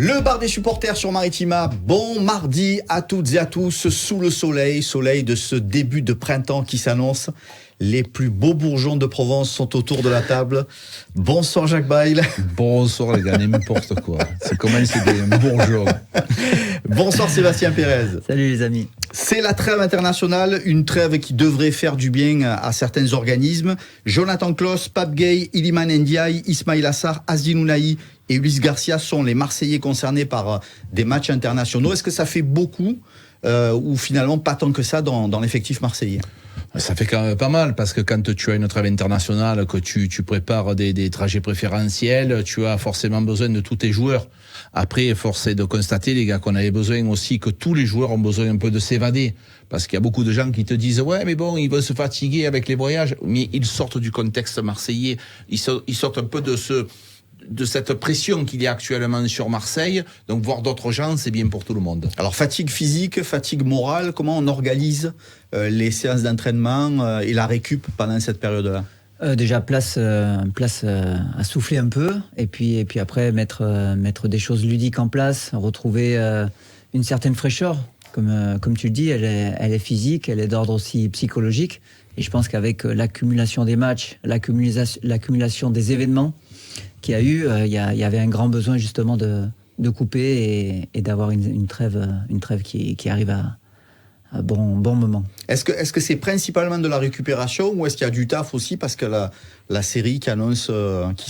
Le bar des supporters sur Maritima, bon mardi à toutes et à tous, sous le soleil de ce début de printemps qui s'annonce. Les plus beaux bourgeons de Provence sont autour de la table. Bonsoir Jacques Bail. Bonsoir les gars, n'importe quoi. C'est comment c'est des bourgeons. Bonsoir Sébastien Pérez. Salut les amis. C'est la trêve internationale, une trêve qui devrait faire du bien à certains organismes. Jonathan Klaus, Pape Gueye, Iliman Ndiaye, Ismail Assar, Azdin Ounahi et Ulysse Garcia sont les Marseillais concernés par des matchs internationaux. Est-ce que ça fait beaucoup ou finalement pas tant que ça dans l'effectif marseillais ? Ça fait quand même pas mal, parce que quand tu as une trêve internationale, que tu prépares des trajets préférentiels, tu as forcément besoin de tous tes joueurs. Après, force est de constater, les gars, qu'on avait besoin aussi, que tous les joueurs ont besoin un peu de s'évader. Parce qu'il y a beaucoup de gens qui te disent, ouais, mais bon, ils vont se fatiguer avec les voyages. Mais ils sortent du contexte marseillais. Ils sortent un peu de cette pression qu'il y a actuellement sur Marseille. Donc, voir d'autres gens, c'est bien pour tout le monde. Alors, fatigue physique, fatigue morale, comment on organise les séances d'entraînement et la récup pendant cette période-là ? Déjà, place à souffler un peu, et puis après, mettre des choses ludiques en place, retrouver une certaine fraîcheur. Comme tu le dis, elle est physique, elle est d'ordre aussi psychologique. Et je pense qu'avec l'accumulation des matchs, l'accumulation des événements qu'il y a eu, il y avait un grand besoin justement de couper et d'avoir une trêve qui arrive à bon moment. Est-ce que c'est principalement de la récupération ou est-ce qu'il y a du taf aussi parce que la série qui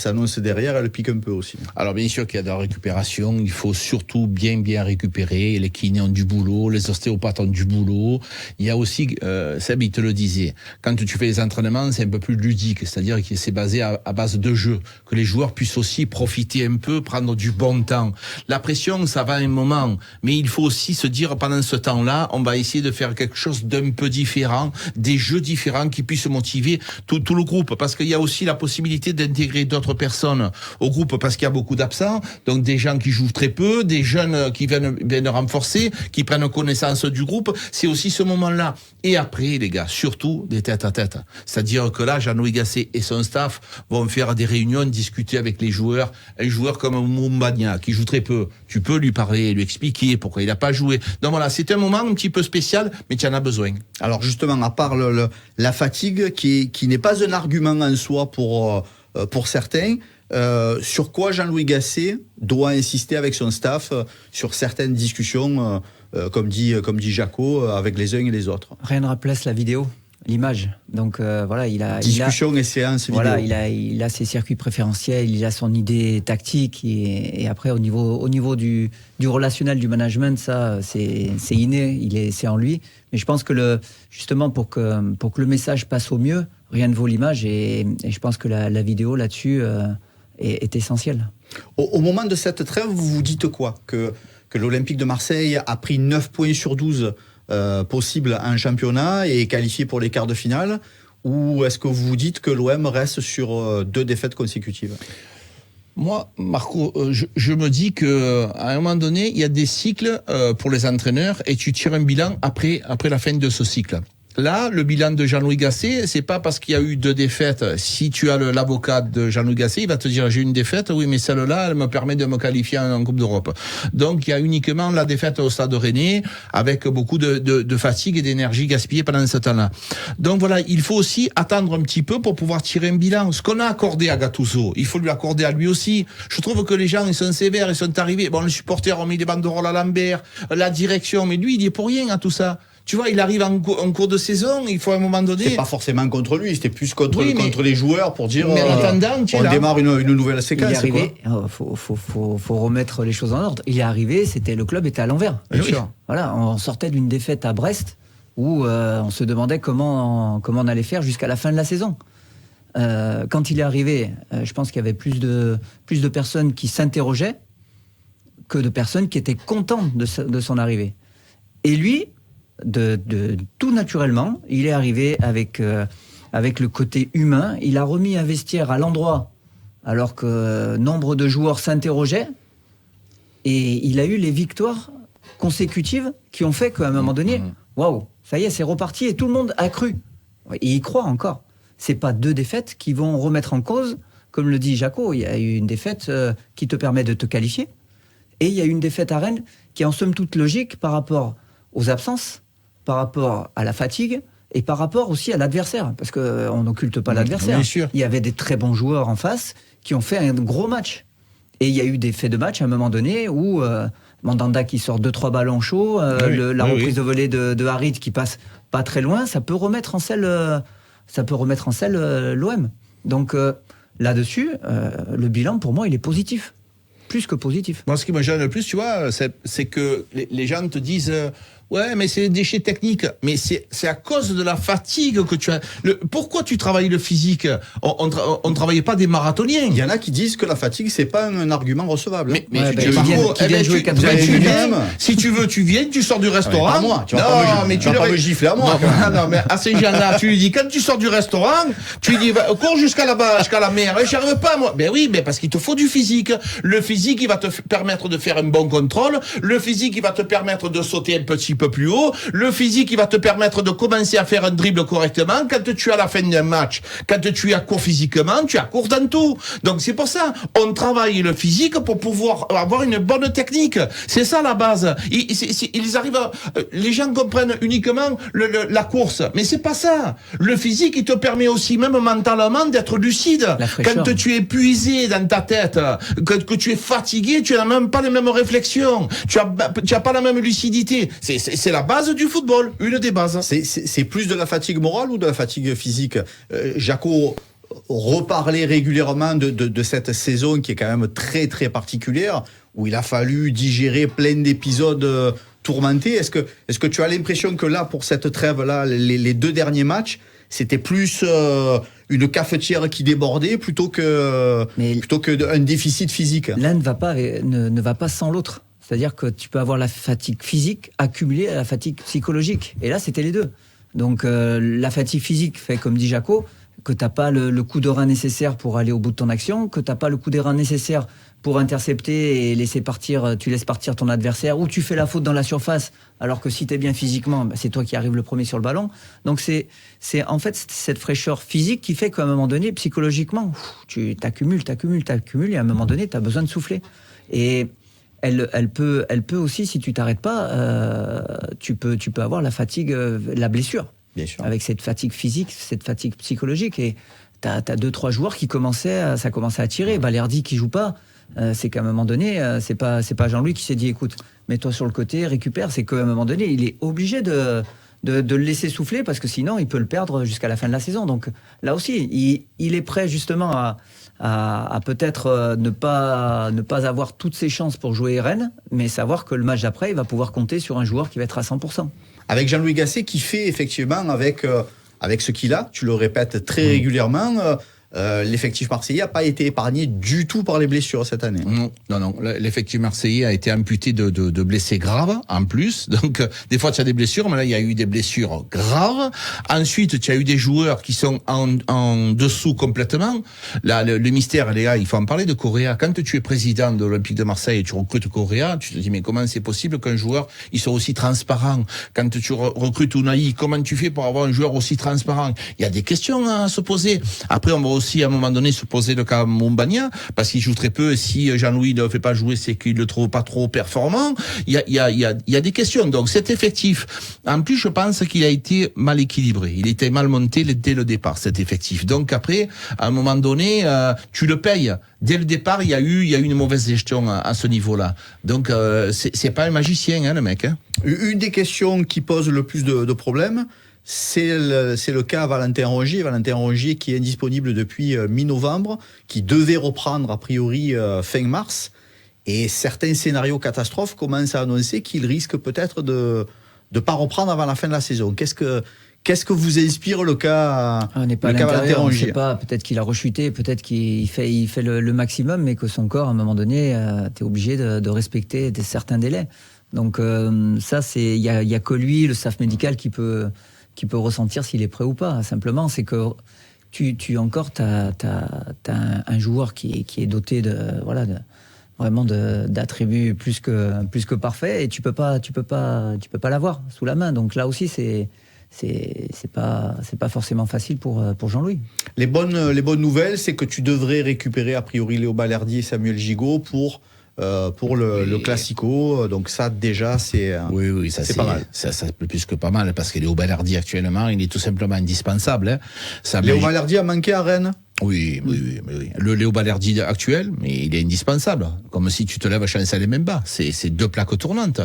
s'annonce derrière, elle pique un peu aussi? Alors bien sûr qu'il y a de la récupération, il faut surtout bien récupérer. Les kinés ont du boulot, les ostéopathes ont du boulot. Il y a aussi, Seb il te le disait, quand tu fais les entraînements, c'est un peu plus ludique, c'est-à-dire que c'est basé à base de jeu, que les joueurs puissent aussi profiter un peu, prendre du bon temps. La pression, ça va un moment, mais il faut aussi se dire pendant ce temps-là, on va essayer de faire quelque chose d'un peu différent, des jeux différents qui puissent motiver tout le groupe, parce qu'il y a aussi la possibilité d'intégrer d'autres personnes au groupe, parce qu'il y a beaucoup d'absents, donc des gens qui jouent très peu, des jeunes qui viennent renforcer, qui prennent connaissance du groupe, c'est aussi ce moment-là. Et après, les gars, surtout des têtes à tête. C'est-à-dire que là, Jean-Louis Gasset et son staff vont faire des réunions, discuter avec les joueurs. Un joueur comme Moumbagna, qui joue très peu, tu peux lui parler, lui expliquer pourquoi il n'a pas joué. Donc voilà, c'est un moment un petit peu spécial, mais tu en as besoin. Alors justement, à part la fatigue, qui n'est pas un argument en soi pour certains, sur quoi Jean-Louis Gasset doit insister avec son staff sur certaines discussions, comme dit Jaco, avec les uns et les autres? Rien ne remplace la vidéo, l'image. Donc voilà, discussion et séance vidéo. Voilà, il a ses circuits préférentiels, il a son idée tactique et après au niveau du relationnel, du management, ça c'est inné, c'est en lui. Mais je pense que justement pour que le message passe au mieux, rien ne vaut l'image et je pense que la vidéo là-dessus est essentielle. Au moment de cette trêve, vous vous dites quoi ? Que l'Olympique de Marseille a pris 9 points sur 12 possibles en championnat et est qualifié pour les quarts de finale ? Ou est-ce que vous vous dites que l'OM reste sur 2 défaites consécutives ? Moi, Marco, je me dis que à un moment donné, il y a des cycles pour les entraîneurs et tu tires un bilan après la fin de ce cycle. Là, le bilan de Jean-Louis Gasset, c'est pas parce qu'il y a eu 2 défaites. Si tu as l'avocat de Jean-Louis Gasset, il va te dire j'ai une défaite, oui, mais celle-là, elle me permet de me qualifier en Coupe d'Europe. Donc, il y a uniquement la défaite au Stade Rennais, avec beaucoup de fatigue et d'énergie gaspillée pendant ce temps-là. Donc voilà, il faut aussi attendre un petit peu pour pouvoir tirer un bilan. Ce qu'on a accordé à Gattuso, il faut lui accorder à lui aussi. Je trouve que les gens, ils sont sévères, ils sont arrivés. Bon, les supporters ont mis des banderoles à Lambert, la direction, mais lui, il y est pour rien à tout ça. Tu vois, il arrive en cours de saison, il faut à un moment donné... C'est pas forcément contre lui, c'était plus contre les joueurs pour dire mais en attendant, on démarre une nouvelle séquence. Il est arrivé, faut remettre les choses en ordre. Il est arrivé, le club était à l'envers. Bien sûr. Voilà, on sortait d'une défaite à Brest où on se demandait comment on allait faire jusqu'à la fin de la saison. Quand il est arrivé, je pense qu'il y avait plus de personnes qui s'interrogeaient que de personnes qui étaient contentes de son arrivée. Et lui... tout naturellement, il est arrivé avec le côté humain. Il a remis un vestiaire à l'endroit alors que nombre de joueurs s'interrogeaient et il a eu les victoires consécutives qui ont fait qu'à un moment donné, waouh, ça y est, c'est reparti et tout le monde a cru. Et il croit encore. C'est pas 2 défaites qui vont remettre en cause, comme le dit Jaco, il y a eu une défaite qui te permet de te qualifier. Et il y a eu une défaite à Rennes qui est en somme toute logique par rapport aux absences, par rapport à la fatigue et par rapport aussi à l'adversaire. Parce qu'on n'occulte pas l'adversaire. Bien sûr. Il y avait des très bons joueurs en face qui ont fait un gros match. Et il y a eu des faits de match à un moment donné où Mandanda qui sort 2-3 ballons chauds, la reprise de volée de Harit qui passe pas très loin, ça peut remettre en selle l'OM. Donc là-dessus, le bilan pour moi il est positif. Plus que positif. Moi, ce qui me gêne le plus, tu vois, c'est que les gens te disent ouais, mais c'est des déchets techniques. Mais c'est à cause de la fatigue que tu as. Pourquoi tu travailles le physique ? On ne travaillait pas des marathoniens. Il y en a qui disent que la fatigue, c'est pas un argument recevable. Si tu veux, tu viens, tu sors du restaurant. Pas moi, tu vas pas me gifler à moi. Non, mais à ces gens-là, tu lui dis, quand tu sors du restaurant, tu lui dis, cours jusqu'à là-bas, jusqu'à la mer. J'y arrive pas, moi. Ben oui, mais parce qu'il te faut du physique. Le physique, il va te permettre de faire un bon contrôle. Le physique, il va te permettre de sauter un petit peu plus haut. Le physique, il va te permettre de commencer à faire un dribble correctement. Quand tu es à la fin d'un match, quand tu es à court physiquement, tu es à court dans tout. Donc c'est pour ça, on travaille le physique pour pouvoir avoir une bonne technique. C'est ça la base. Ils arrivent les gens comprennent uniquement la course, mais c'est pas ça. Le physique, il te permet aussi, même mentalement, d'être lucide. Quand tu es épuisé dans ta tête, que tu es fatigué, tu n'as même pas les mêmes réflexions. Tu as pas la même lucidité. C'est la base du football, une des bases. C'est plus de la fatigue morale ou de la fatigue physique ? Jaco reparlait régulièrement de cette saison qui est quand même très très particulière, où il a fallu digérer plein d'épisodes tourmentés. Est-ce que tu as l'impression que là, pour cette trêve-là, les 2 derniers matchs, c'était plus une cafetière qui débordait plutôt qu'un déficit physique ? L'un ne va pas sans l'autre. C'est-à-dire que tu peux avoir la fatigue physique accumulée à la fatigue psychologique. Et là, c'était les deux. Donc, la fatigue physique fait, comme dit Jaco, que tu n'as pas le coup de rein nécessaire pour aller au bout de ton action, que tu n'as pas le coup de rein nécessaire pour intercepter et tu laisses partir ton adversaire, ou tu fais la faute dans la surface, alors que si tu es bien physiquement, c'est toi qui arrives le premier sur le ballon. Donc, c'est en fait cette fraîcheur physique qui fait qu'à un moment donné, psychologiquement, tu t'accumules, et à un moment donné, tu as besoin de souffler. Et elle peut aussi, si tu t'arrêtes pas, tu peux avoir la fatigue, la blessure. Bien sûr. Avec cette fatigue physique, cette fatigue psychologique. Et t'as 2-3 joueurs qui commençaient à tirer. Balerdi qui joue pas, c'est qu'à un moment donné, c'est pas Jean-Louis qui s'est dit écoute, mets-toi sur le côté, récupère. C'est qu'à un moment donné, il est obligé de le laisser souffler parce que sinon, il peut le perdre jusqu'à la fin de la saison. Donc là aussi, il est prêt justement à peut-être ne pas avoir toutes ses chances pour jouer Rennes, mais savoir que le match d'après, il va pouvoir compter sur un joueur qui va être à 100%. Avec Jean-Louis Gasset qui fait effectivement avec ce qu'il a, tu le répètes très régulièrement, l'effectif marseillais n'a pas été épargné du tout par les blessures cette année. Non. L'effectif marseillais a été amputé de blessés graves, en plus. Donc, des fois, tu as des blessures, mais là, il y a eu des blessures graves. Ensuite, tu as eu des joueurs qui sont en dessous complètement. Là, le mystère, les gars, il faut en parler de Correa. Quand tu es président de l'Olympique de Marseille et tu recrutes Correa, tu te dis, mais comment c'est possible qu'un joueur, il soit aussi transparent? Quand tu recrutes Unai, comment tu fais pour avoir un joueur aussi transparent? Il y a des questions à se poser. Après, on va aussi à un moment donné se poser le cas Mumbagna, parce qu'il joue très peu, et si Jean-Louis ne le fait pas jouer, c'est qu'il le trouve pas trop performant. Il y a des questions. Donc cet effectif, en plus je pense qu'il a été mal équilibré, il était mal monté dès le départ, cet effectif. Donc après, à un moment donné, tu le payes. Dès le départ, il y a eu une mauvaise gestion à ce niveau-là. Donc c'est pas un magicien, le mec. Une des questions qui pose le plus de problèmes, c'est le cas Valentin Rongier qui est indisponible depuis mi-novembre, qui devait reprendre a priori fin mars, et certains scénarios catastrophes commencent à annoncer qu'il risque peut-être de pas reprendre avant la fin de la saison. Qu'est-ce que vous inspire le cas Valentin Rongier ? On ne sait pas, peut-être qu'il a rechuté, peut-être qu'il fait le maximum, mais que son corps, à un moment donné, tu es obligé de respecter certains délais. Donc ça, il y a que lui, le staff médical, qui peut ressentir s'il est prêt ou pas. Simplement, c'est que tu t'as un joueur qui est doté vraiment d'attributs plus que parfaits, et tu peux pas l'avoir sous la main. Donc là aussi, c'est pas forcément facile pour Jean-Louis. Les bonnes nouvelles, c'est que tu devrais récupérer a priori Léo Balerdi et Samuel Gigot pour pour le Classico. Donc ça, déjà, c'est ça c'est pas mal. Ça, c'est plus que pas mal, parce que Léo Balerdi, actuellement, il est tout simplement indispensable. Hein. Léo Balerdi a manqué à Rennes. Oui. Le Léo Balerdi actuel, mais il est indispensable. Comme si tu te lèves Chancel Mbemba. C'est 2 plaques tournantes.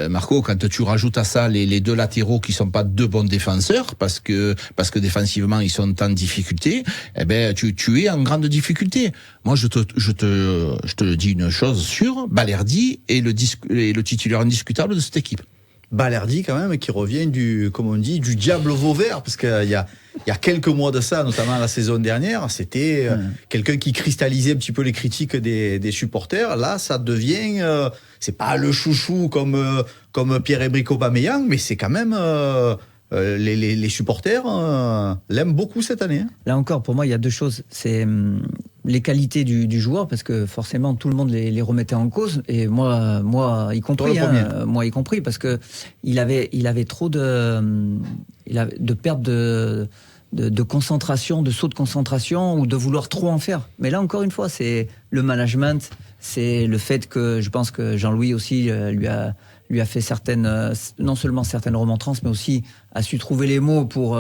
Marco, quand tu rajoutes à ça les 2 latéraux qui sont pas 2 bons défenseurs, parce que défensivement ils sont en difficulté, eh ben tu es en grande difficulté. Moi je te dis une chose sûre, Balerdi est le titulaire indiscutable de cette équipe. Balerdi quand même qui revient du diable Vauvert, parce qu'il y a quelques mois de ça, notamment la saison dernière, c'était quelqu'un qui cristallisait un petit peu les critiques des supporters. Là, ça devient, c'est pas le chouchou comme Pierre-Emerick Aubameyang, mais c'est quand même les supporters l'aiment beaucoup cette année. Hein. Là encore, pour moi, il y a 2 choses. C'est les qualités du joueur, parce que forcément tout le monde les remettait en cause, et moi y compris, parce que il avait trop de perte de concentration, de saut de concentration, ou de vouloir trop en faire. Mais là encore une fois, c'est le management, c'est le fait que je pense que Jean-Louis aussi lui a fait non seulement certaines remontrances, mais aussi a su trouver les mots pour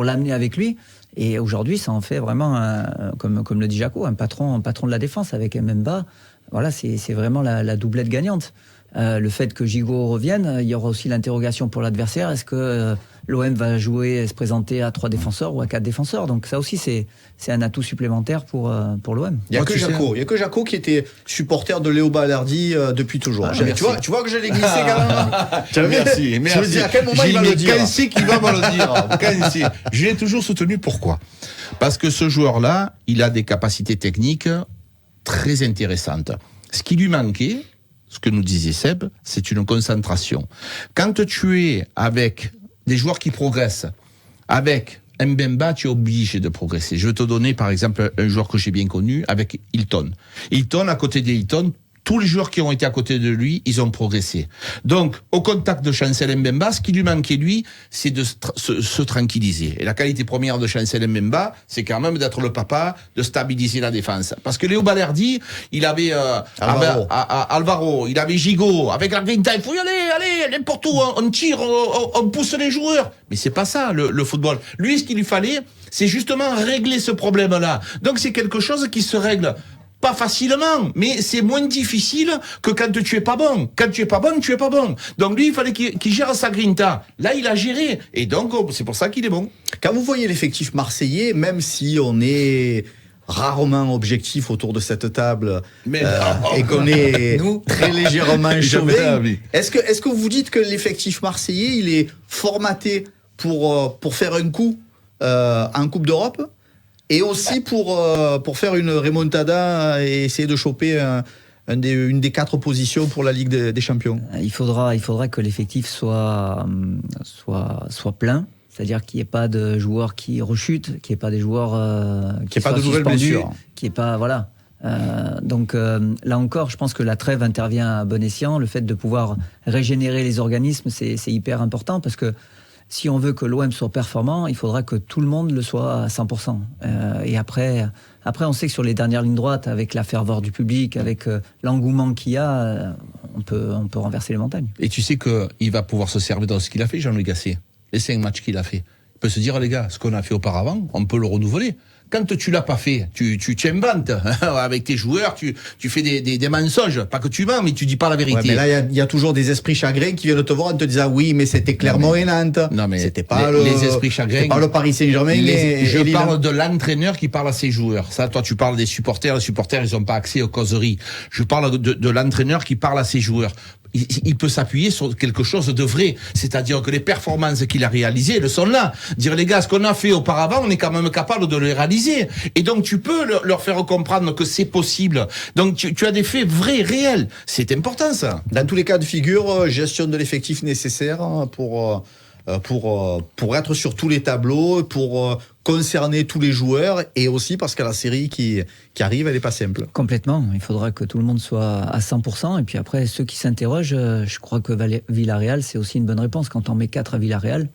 l'amener avec lui. Et aujourd'hui, ça en fait vraiment, comme le dit Jaco, un patron de la défense avec Mbemba. Voilà, c'est vraiment la doublette gagnante. Le fait que Gigot revienne, il y aura aussi l'interrogation pour l'adversaire. Est-ce que l'OM va se présenter à 3 défenseurs ou à 4 défenseurs? Donc ça aussi, c'est un atout supplémentaire pour l'OM. Il y a que Jaco qui était supporter de Léo Balerdi depuis toujours. Tu vois que je l'ai glissé quand même. Merci. Je me dis à quel moment il va le dire. Quand c'est qu'il va me le dire? Je l'ai toujours soutenu. Pourquoi? Parce que ce joueur-là, il a des capacités techniques très intéressantes. Ce qui lui manquait, ce que nous disait Seb, c'est une concentration. Quand tu es avec des joueurs qui progressent, avec Mbemba, tu es obligé de progresser. Je vais te donner par exemple un joueur que j'ai bien connu avec Hilton. Hilton, à côté d'Hilton, tous les joueurs qui ont été à côté de lui, ils ont progressé. Donc, au contact de Chancel Mbemba, ce qui lui manquait, lui, c'est de se tranquilliser. Et la qualité première de Chancel Mbemba, c'est quand même d'être le papa, de stabiliser la défense. Parce que Léo Balerdi, il avait Alvaro, il avait Gigot, avec la grinta, il faut y aller, n'importe où, on tire, on pousse les joueurs. Mais c'est pas ça, le football. Lui, ce qu'il lui fallait, c'est justement régler ce problème-là. Donc, c'est quelque chose qui se règle pas facilement, mais c'est moins difficile que quand tu es pas bon. Quand tu es pas bon, tu es pas bon. Donc lui, il fallait qu'il gère sa grinta. Là, il a géré. Et donc, c'est pour ça qu'il est bon. Quand vous voyez l'effectif marseillais, même si on est rarement objectif autour de cette table et qu'on est très légèrement chauvin, est-ce que vous dites que l'effectif marseillais, il est formaté pour faire un coup en Coupe d'Europe? Et aussi pour faire une remontada et essayer de choper une des 4 positions pour la Ligue des Champions. Il faudra que l'effectif soit plein, c'est-à-dire qu'il n'y ait pas de joueurs qui rechutent, qu'il n'y ait pas des joueurs qu'il n'y ait pas de nouvelles blessures, qu'il n'y ait pas donc là encore, je pense que la trêve intervient à bon escient. Le fait de pouvoir régénérer les organismes, c'est hyper important, parce que si on veut que l'OM soit performant, il faudra que tout le monde le soit à 100%. Et après, on sait que sur les dernières lignes droites, avec la ferveur du public, avec l'engouement qu'il y a, on peut renverser les montagnes. Et tu sais qu'il va pouvoir se servir dans ce qu'il a fait, Jean-Louis Gasset, les 5 matchs qu'il a fait. Il peut se dire, les gars, ce qu'on a fait auparavant, on peut le renouveler. Quand tu l'as pas fait, tu t'inventes avec tes joueurs, tu fais des mensonges. Pas que tu mens, mais tu dis pas la vérité. Ouais, mais là, il y a toujours des esprits chagrins qui viennent te voir en te disant oui, mais c'était Clermont et Nantes. Non, mais c'était pas les esprits chagrins. C'était pas le Paris Saint-Germain. Je parle de l'entraîneur qui parle à ses joueurs. Ça, toi, tu parles des supporters. Les supporters, ils ont pas accès aux causeries. Je parle de l'entraîneur qui parle à ses joueurs. Il peut s'appuyer sur quelque chose de vrai, c'est-à-dire que les performances qu'il a réalisées, elles sont là. Dire, les gars, ce qu'on a fait auparavant, on est quand même capable de les réaliser. Et donc tu peux leur faire comprendre que c'est possible. Donc tu as des faits vrais, réels. C'est important, ça. Dans tous les cas de figure, gestion de l'effectif nécessaire pour être sur tous les tableaux, pour concerner tous les joueurs, et aussi parce que la série qui arrive, elle n'est pas simple. Complètement. Il faudra que tout le monde soit à 100%. Et puis après, ceux qui s'interrogent, je crois que Villarreal, c'est aussi une bonne réponse. Quand on met 4 à Villarreal,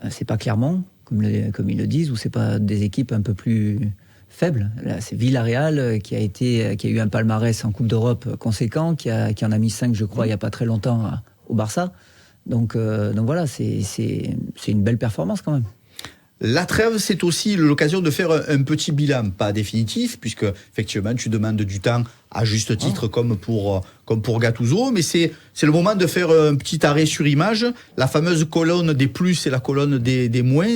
c'est pas Clermont, comme ils le disent, ou c'est pas des équipes un peu plus faible. Là, c'est Villarreal qui a eu un palmarès en Coupe d'Europe conséquent, qui en a mis 5, je crois, il n'y a pas très longtemps au Barça. Donc voilà, c'est une belle performance quand même. La trêve, c'est aussi l'occasion de faire un petit bilan, pas définitif, puisque effectivement tu demandes du temps à juste titre comme pour Gattuso, mais c'est le moment de faire un petit arrêt sur image, la fameuse colonne des plus et la colonne des moins.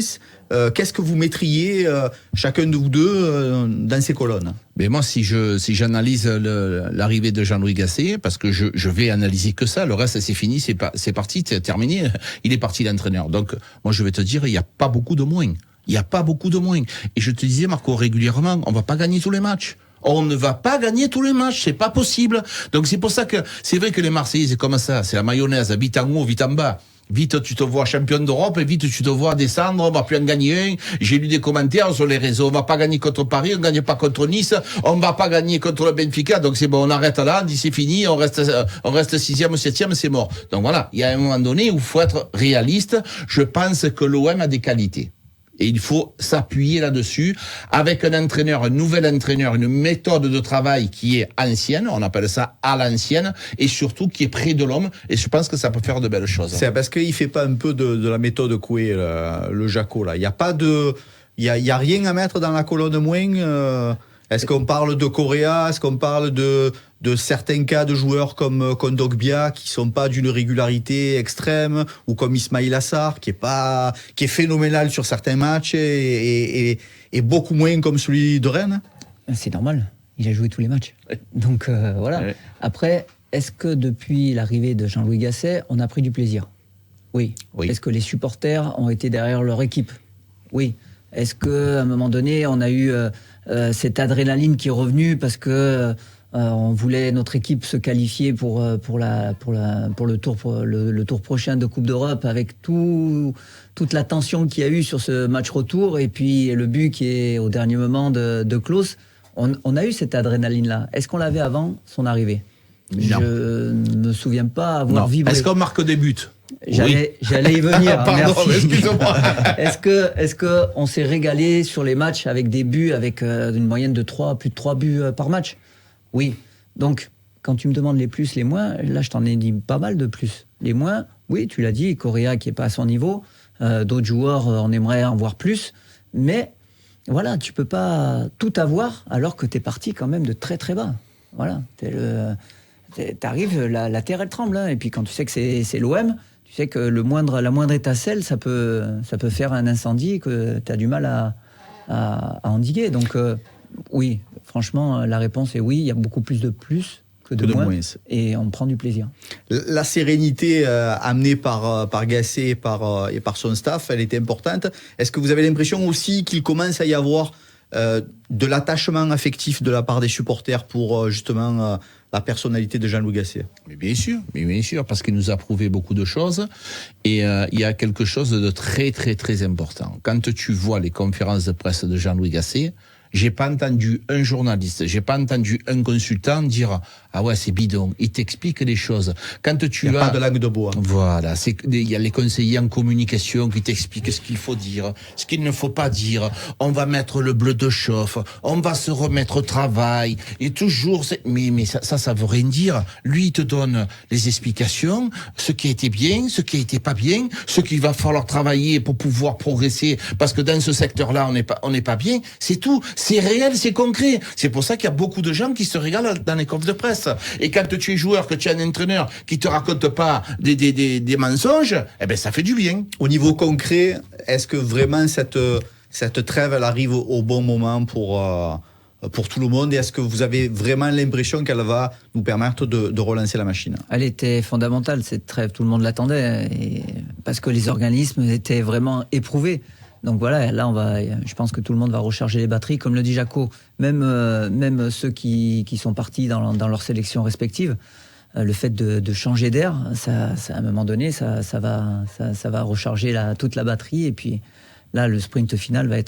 Qu'est-ce que vous mettriez chacun de vous deux dans ces colonnes? Mais moi, si j'analyse l'arrivée de Jean-Louis Gasset, parce que je vais analyser que ça, le reste c'est fini, c'est parti, c'est terminé. Il est parti l'entraîneur. Donc moi je vais te dire, il n'y a pas beaucoup de moins. Il n'y a pas beaucoup de moins. Et je te disais, Marco, régulièrement, on va pas gagner tous les matchs. On ne va pas gagner tous les matchs, c'est pas possible. Donc c'est pour ça que c'est vrai que les Marseillais c'est comme ça, c'est la mayonnaise, vite en haut, vite en bas. Vite, tu te vois champion d'Europe et vite, tu te vois descendre, on va plus en gagner un. J'ai lu des commentaires sur les réseaux, on va pas gagner contre Paris, on gagne pas contre Nice, on va pas gagner contre le Benfica, donc c'est bon, on arrête là, on dit c'est fini, on reste 6e, 7e, c'est mort. Donc voilà, il y a un moment donné où il faut être réaliste. Je pense que l'OM a des qualités. Et il faut s'appuyer là-dessus avec un entraîneur, un nouvel entraîneur, une méthode de travail qui est ancienne, on appelle ça à l'ancienne, et surtout qui est près de l'homme. Et je pense que ça peut faire de belles choses. C'est parce qu'il fait pas un peu de la méthode Coué, le Jaco, là. Il y a pas il y a rien à mettre dans la colonne moins. Est-ce qu'on parle de Correa? Est-ce qu'on parle de certains cas de joueurs comme Kondogbia qui sont pas d'une régularité extrême, ou comme Ismail Assar qui est phénoménal sur certains matchs et beaucoup moins comme celui de Rennes? C'est normal. Il a joué tous les matchs. Donc voilà. Ouais. Après, est-ce que depuis l'arrivée de Jean-Louis Gasset, on a pris du plaisir? Oui. Est-ce que les supporters ont été derrière leur équipe? Oui. Est-ce qu'à un moment donné, on a eu cette adrénaline qui est revenue parce que on voulait notre équipe se qualifier pour le tour prochain de Coupe d'Europe, avec toute la tension qu'il y a eu sur ce match retour, et puis le but qui est au dernier moment de Klose. On a eu cette adrénaline-là. Est-ce qu'on l'avait avant son arrivée? Non. Je ne me souviens pas avoir vibré. Est-ce qu'on marque des buts? J'allais y venir. Pardon, excusez-moi. Est-ce que on s'est régalé sur les matchs avec des buts, avec une moyenne de plus de 3 buts par match? Oui. Donc, quand tu me demandes les plus, les moins, là, je t'en ai dit pas mal de plus. Les moins, oui, tu l'as dit, Correa qui est pas à son niveau, d'autres joueurs, on aimerait en voir plus, mais voilà, tu peux pas tout avoir alors que t'es parti quand même de très très bas. Voilà, t'arrives, la terre elle tremble, hein, et puis quand tu sais que c'est l'OM, tu sais que la moindre étincelle, ça peut faire un incendie que tu as du mal à endiguer. Donc oui, franchement, la réponse est oui, il y a beaucoup plus que de moins, et on prend du plaisir. La sérénité amenée par Gasset et par son staff, elle était importante. Est-ce que vous avez l'impression aussi qu'il commence à y avoir de l'attachement affectif de la part des supporters pour justement la personnalité de Jean-Louis Gasset? Mais bien sûr, parce qu'il nous a prouvé beaucoup de choses, et il y a quelque chose de très très très important. Quand tu vois les conférences de presse de Jean-Louis Gasset, j'ai pas entendu un journaliste, j'ai pas entendu un consultant dire ah ouais c'est bidon. Il t'explique les choses. Quand tu il n'y a pas de langue de bois. Voilà, il y a les conseillers en communication qui t'expliquent ce qu'il faut dire, ce qu'il ne faut pas dire. On va mettre le bleu de chauffe, on va se remettre au travail, et toujours mais ça veut rien dire. Lui il te donne les explications, ce qui a été bien, ce qui a été pas bien, ce qu'il va falloir travailler pour pouvoir progresser, parce que dans ce secteur-là on n'est pas bien. C'est tout. C'est réel, c'est concret. C'est pour ça qu'il y a beaucoup de gens qui se régalent dans les confs de presse. Et quand tu es joueur, que tu as un entraîneur qui te raconte pas des mensonges, eh ben ça fait du bien. Au niveau concret, est-ce que vraiment cette trêve elle arrive au bon moment pour tout le monde, et est-ce que vous avez vraiment l'impression qu'elle va nous permettre de relancer la machine? Elle était fondamentale, cette trêve, tout le monde l'attendait, parce que les organismes étaient vraiment éprouvés. Donc voilà, là je pense que tout le monde va recharger les batteries, comme le dit Jaco. Même ceux qui sont partis dans leur sélection respective, le fait de changer d'air, ça à un moment donné, ça va recharger toute la batterie, et puis là le sprint final va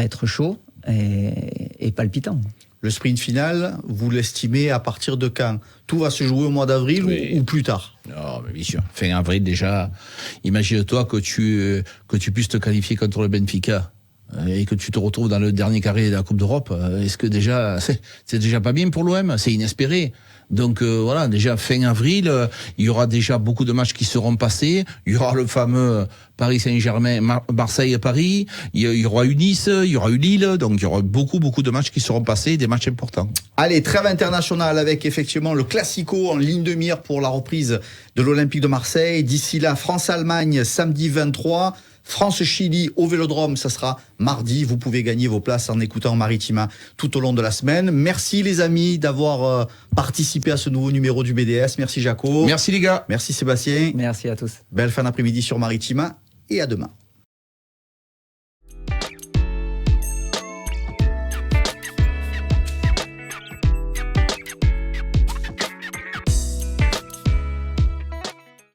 être chaud et palpitant. Le sprint final, vous l'estimez à partir de quand? Tout va se jouer au mois d'avril ou plus tard? Non, mais bien sûr. Fin avril déjà. Imagine-toi que tu puisses te qualifier contre le Benfica. et que tu te retrouves dans le dernier carré de la Coupe d'Europe, est-ce que déjà c'est déjà pas bien pour l'OM? C'est inespéré. Donc voilà, déjà fin avril, il y aura déjà beaucoup de matchs qui seront passés. Il y aura le fameux Paris Saint-Germain, Marseille-Paris. Il y aura eu Nice, il y aura eu Lille. Donc il y aura beaucoup de matchs qui seront passés, des matchs importants. Allez, trêve internationale avec effectivement le Classico en ligne de mire pour la reprise de l'Olympique de Marseille. D'ici là, France-Allemagne samedi 23. France-Chili au Vélodrome, ça sera mardi. Vous pouvez gagner vos places en écoutant Maritima tout au long de la semaine. Merci les amis d'avoir participé à ce nouveau numéro du BDS. Merci Jaco. Merci les gars. Merci Sébastien. Merci à tous. Belle fin d'après-midi sur Maritima et à demain.